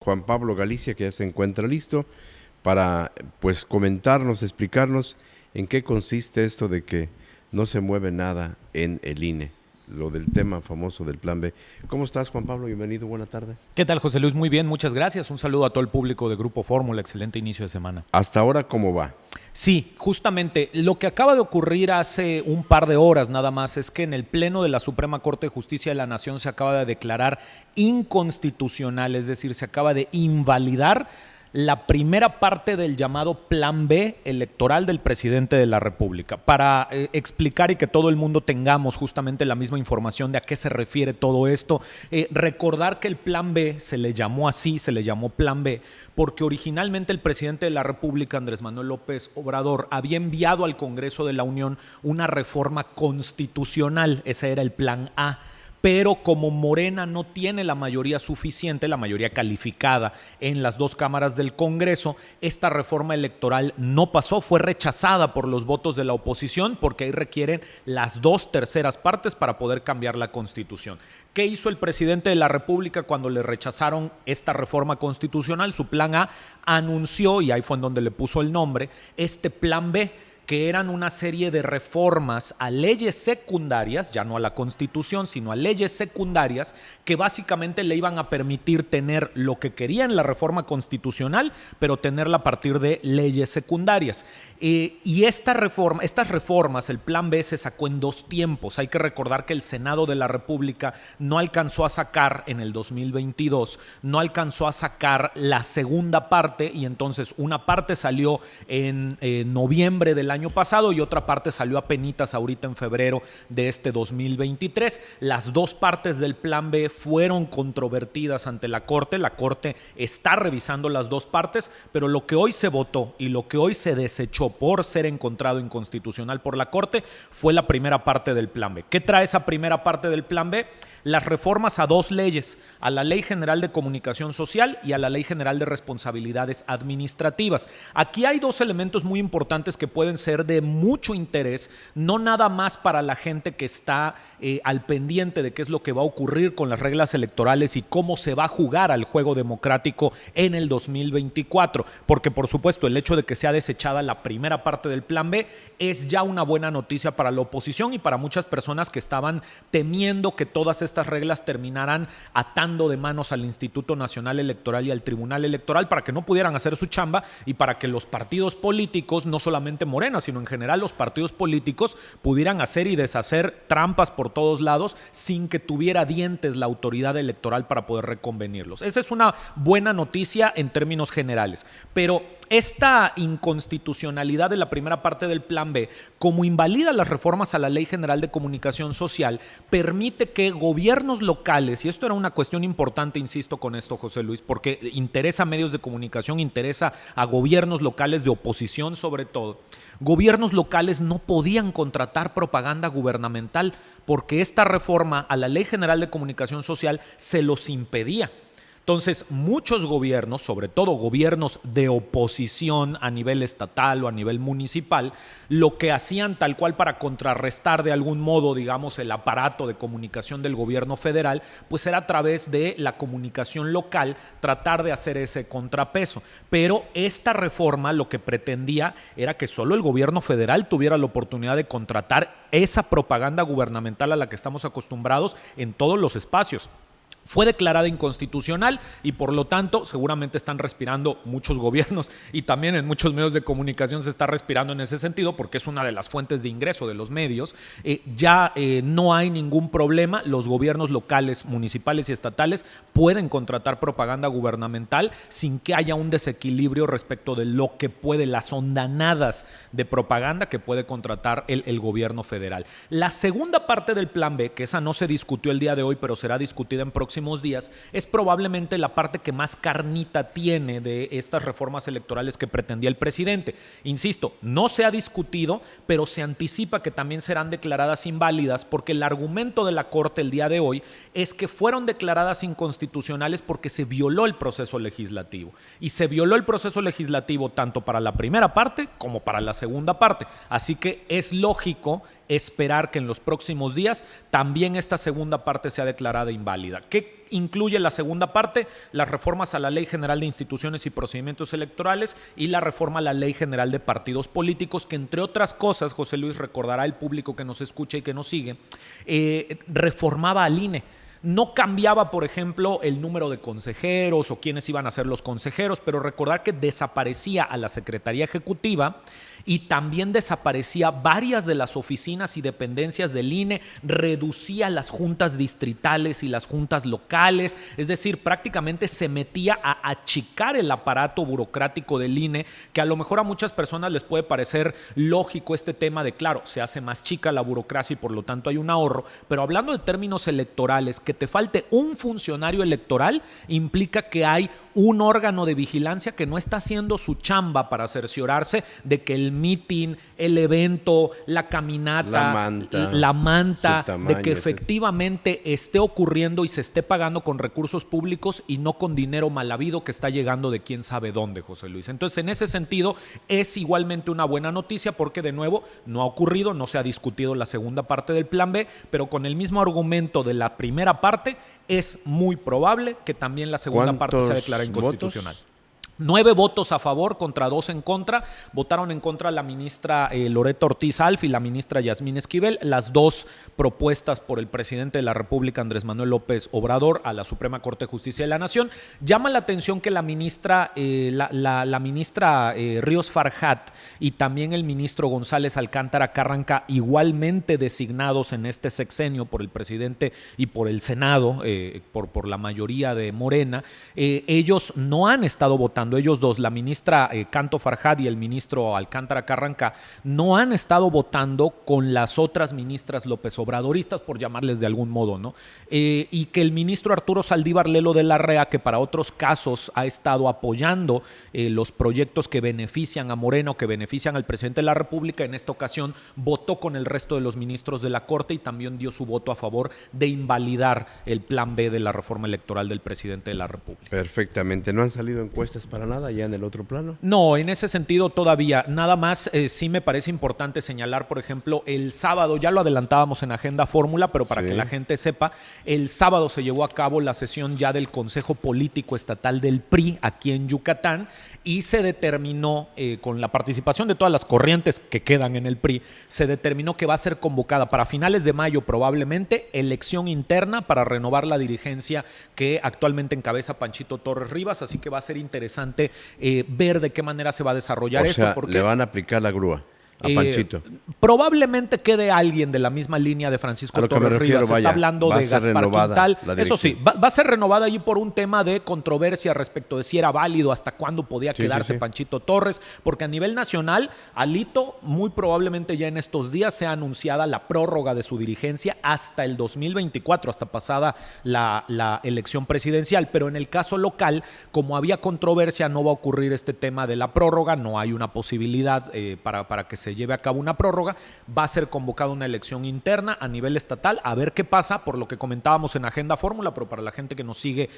Juan Pablo Galicia, que ya se encuentra listo para pues comentarnos, explicarnos en qué consiste esto de que no se mueve nada en el INE, lo del tema famoso del Plan B. ¿Cómo estás, Juan Pablo? Bienvenido, buena tarde. ¿Qué tal, José Luis? Muy bien, muchas gracias. Un saludo a todo el público de Grupo Fórmula. Excelente inicio de semana. Hasta ahora, ¿cómo va? Sí, justamente lo que acaba de ocurrir hace un par de horas nada más es que en el Pleno de la Suprema Corte de Justicia de la Nación se acaba de declarar inconstitucional, es decir, se acaba de invalidar la primera parte del llamado Plan B electoral del presidente de la República. Para explicar y que todo el mundo tengamos justamente la misma información de a qué se refiere todo esto, recordar que el Plan B se le llamó así, se le llamó Plan B, porque originalmente el presidente de la República, Andrés Manuel López Obrador, había enviado al Congreso de la Unión una reforma constitucional, ese era el Plan A. Pero como Morena no tiene la mayoría suficiente, la mayoría calificada en las dos cámaras del Congreso, esta reforma electoral no pasó, fue rechazada por los votos de la oposición porque ahí requieren las 2/3 partes para poder cambiar la Constitución. ¿Qué hizo el presidente de la República cuando le rechazaron esta reforma constitucional? Su plan A anunció, y ahí fue en donde le puso el nombre, este Plan B, que eran una serie de reformas a leyes secundarias, ya no a la Constitución, sino a leyes secundarias, que básicamente le iban a permitir tener lo que quería en la reforma constitucional, pero tenerla a partir de leyes secundarias. Y estas reformas, el Plan B se sacó en dos tiempos. Hay que recordar que el Senado de la República no alcanzó a sacar en el 2022, no alcanzó a sacar la segunda parte, y entonces una parte salió en noviembre del año pasado y otra parte salió apenitas ahorita en febrero de este 2023. Las dos partes del Plan B fueron controvertidas ante la Corte. La Corte está revisando las dos partes, pero lo que hoy se votó y lo que hoy se desechó por ser encontrado inconstitucional por la Corte fue la primera parte del Plan B. ¿Qué trae esa primera parte del Plan B? Las reformas a dos leyes, a la Ley General de Comunicación Social y a la Ley General de Responsabilidades Administrativas. Aquí hay dos elementos muy importantes que pueden ser de mucho interés, no nada más para la gente que está al pendiente de qué es lo que va a ocurrir con las reglas electorales y cómo se va a jugar al juego democrático en el 2024, porque por supuesto el hecho de que sea desechada la primera parte del Plan B es ya una buena noticia para la oposición y para muchas personas que estaban temiendo que todas estas reglas terminaran atando de manos al Instituto Nacional Electoral y al Tribunal Electoral para que no pudieran hacer su chamba y para que los partidos políticos, no solamente Morena, sino en general los partidos políticos, pudieran hacer y deshacer trampas por todos lados sin que tuviera dientes la autoridad electoral para poder reconvenirlos. Esa es una buena noticia en términos generales, pero esta inconstitucionalidad de la primera parte del Plan B, como invalida las reformas a la Ley General de Comunicación Social, permite que gobiernos locales, y esto era una cuestión importante, insisto con esto, José Luis, porque interesa a medios de comunicación, interesa a gobiernos locales de oposición sobre todo, gobiernos locales no podían contratar propaganda gubernamental porque esta reforma a la Ley General de Comunicación Social se los impedía. Entonces, muchos gobiernos, sobre todo gobiernos de oposición a nivel estatal o a nivel municipal, lo que hacían tal cual para contrarrestar de algún modo, digamos, el aparato de comunicación del gobierno federal, pues era a través de la comunicación local tratar de hacer ese contrapeso. Pero esta reforma lo que pretendía era que solo el gobierno federal tuviera la oportunidad de contratar esa propaganda gubernamental a la que estamos acostumbrados en todos los espacios. Fue declarada inconstitucional y por lo tanto seguramente están respirando muchos gobiernos y también en muchos medios de comunicación se está respirando en ese sentido porque es una de las fuentes de ingreso de los medios. Ya no hay ningún problema, los gobiernos locales, municipales y estatales pueden contratar propaganda gubernamental sin que haya un desequilibrio respecto de lo que puede, las ondanadas de propaganda que puede contratar el gobierno federal. La segunda parte del Plan B, que esa no se discutió el día de hoy, pero será discutida en próximos días, es probablemente la parte que más carnita tiene de estas reformas electorales que pretendía el presidente. Insisto, no se ha discutido, pero se anticipa que también serán declaradas inválidas porque el argumento de la Corte el día de hoy es que fueron declaradas inconstitucionales porque se violó el proceso legislativo. Y se violó el proceso legislativo tanto para la primera parte como para la segunda parte. Así que es lógico esperar que en los próximos días también esta segunda parte sea declarada inválida. ¿Qué incluye la segunda parte? Las reformas a la Ley General de Instituciones y Procedimientos Electorales y la reforma a la Ley General de Partidos Políticos, que entre otras cosas, José Luis, recordará el público que nos escucha y que nos sigue, reformaba al INE. No cambiaba, por ejemplo, el número de consejeros o quiénes iban a ser los consejeros, pero recordar que desaparecía a la Secretaría Ejecutiva y también desaparecía varias de las oficinas y dependencias del INE, reducía las juntas distritales y las juntas locales, es decir, prácticamente se metía a achicar el aparato burocrático del INE, que a lo mejor a muchas personas les puede parecer lógico este tema de, claro, se hace más chica la burocracia y por lo tanto hay un ahorro, pero hablando de términos electorales, que te falte un funcionario electoral implica que hay un órgano de vigilancia que no está haciendo su chamba para cerciorarse de que el meeting, el evento, la caminata, la manta tamaño, de que efectivamente esté ocurriendo y se esté pagando con recursos públicos y no con dinero mal habido que está llegando de quién sabe dónde, José Luis. Entonces, en ese sentido, es igualmente una buena noticia porque, de nuevo, no ha ocurrido, no se ha discutido la segunda parte del Plan B, pero con el mismo argumento de la primera parte, es muy probable que también la segunda parte se declare inconstitucional. ¿Votos? 9 votos a favor contra 2 en contra. Votaron en contra la ministra Loreto Ortiz Alf y la ministra Yasmín Esquivel, las dos propuestas por el presidente de la República, Andrés Manuel López Obrador, a la Suprema Corte de Justicia de la Nación. Llama la atención que la ministra, Ríos Farjat y también el ministro González Alcántara Carranca, igualmente designados en este sexenio por el presidente y por el Senado, por la mayoría de Morena, ellos no han estado votando. Ellos dos, la ministra Canto Farjat y el ministro Alcántara Carranca, no han estado votando con las otras ministras López Obradoristas, por llamarles de algún modo, ¿no? Y que el ministro Arturo Saldívar Lelo de la Rea, que para otros casos ha estado apoyando los proyectos que benefician a Morena o que benefician al presidente de la República, en esta ocasión votó con el resto de los ministros de la Corte y también dio su voto a favor de invalidar el Plan B de la reforma electoral del presidente de la República. Perfectamente. ¿No han salido encuestas para nada ya en el otro plano? No, en ese sentido todavía. Nada más sí me parece importante señalar, por ejemplo, el sábado, ya lo adelantábamos en Agenda Fórmula, pero para que la gente sepa, el sábado se llevó a cabo la sesión ya del Consejo Político Estatal del PRI aquí en Yucatán y se determinó, con la participación de todas las corrientes que quedan en el PRI, se determinó que va a ser convocada para finales de mayo probablemente elección interna para renovar la dirigencia que actualmente encabeza Panchito Torres Rivas, así que va a ser interesante ver de qué manera se va a desarrollar esto. O sea, porque le van a aplicar la grúa a Panchito. Probablemente quede alguien de la misma línea de Francisco Torres Rivas. Se está hablando de Gaspar Quintal. Eso sí, va a ser renovada allí por un tema de controversia respecto de si era válido, hasta cuándo podía quedarse Panchito Torres, porque a nivel nacional, Alito, muy probablemente ya en estos días sea anunciada la prórroga de su dirigencia hasta el 2024, hasta pasada la elección presidencial. Pero en el caso local, como había controversia, no va a ocurrir este tema de la prórroga, no hay una posibilidad para que se lleve a cabo una prórroga. Va a ser convocada una elección interna a nivel estatal, a ver qué pasa, por lo que comentábamos en Agenda Fórmula, pero para la gente que nos sigue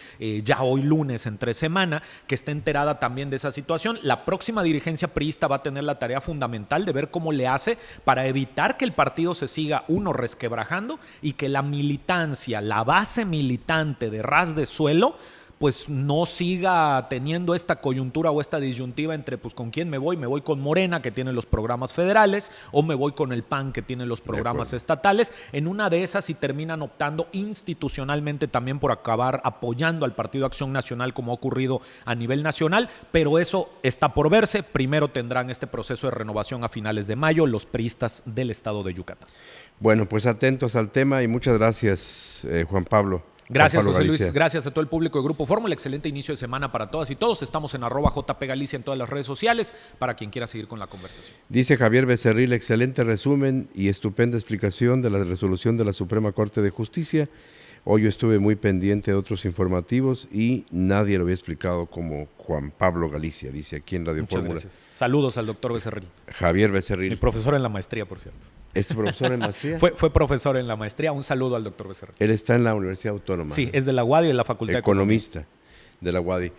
ya hoy lunes, entre semana, que esté enterada también de esa situación, la próxima dirigencia priista va a tener la tarea fundamental de ver cómo le hace para evitar que el partido se siga, resquebrajando y que la militancia, la base militante de ras de suelo, pues no siga teniendo esta coyuntura o esta disyuntiva entre pues con quién me voy con Morena, que tiene los programas federales, o me voy con el PAN, que tiene los programas estatales. En una de esas, si terminan optando institucionalmente también por acabar apoyando al Partido Acción Nacional, como ha ocurrido a nivel nacional, pero eso está por verse. Primero tendrán este proceso de renovación a finales de mayo los priistas del estado de Yucatán. Bueno, pues atentos al tema y muchas gracias, Juan Pablo. Gracias, José Luis. Gracias a todo el público de Grupo Fórmula. Excelente inicio de semana para todas y todos. Estamos en @JPGalicia en todas las redes sociales para quien quiera seguir con la conversación. Dice Javier Becerril, excelente resumen y estupenda explicación de la resolución de la Suprema Corte de Justicia. Hoy yo estuve muy pendiente de otros informativos y nadie lo había explicado como Juan Pablo Galicia, dice aquí en Radio Fórmula. Muchas gracias. Saludos al doctor Becerril. Javier Becerril. Mi profesor en la maestría, por cierto. ¿Es tu profesor en maestría? Fue profesor en la maestría. Un saludo al doctor Becerril. Él está en la Universidad Autónoma. Sí, es de la UADY, de la Facultad de Economista de la UADY.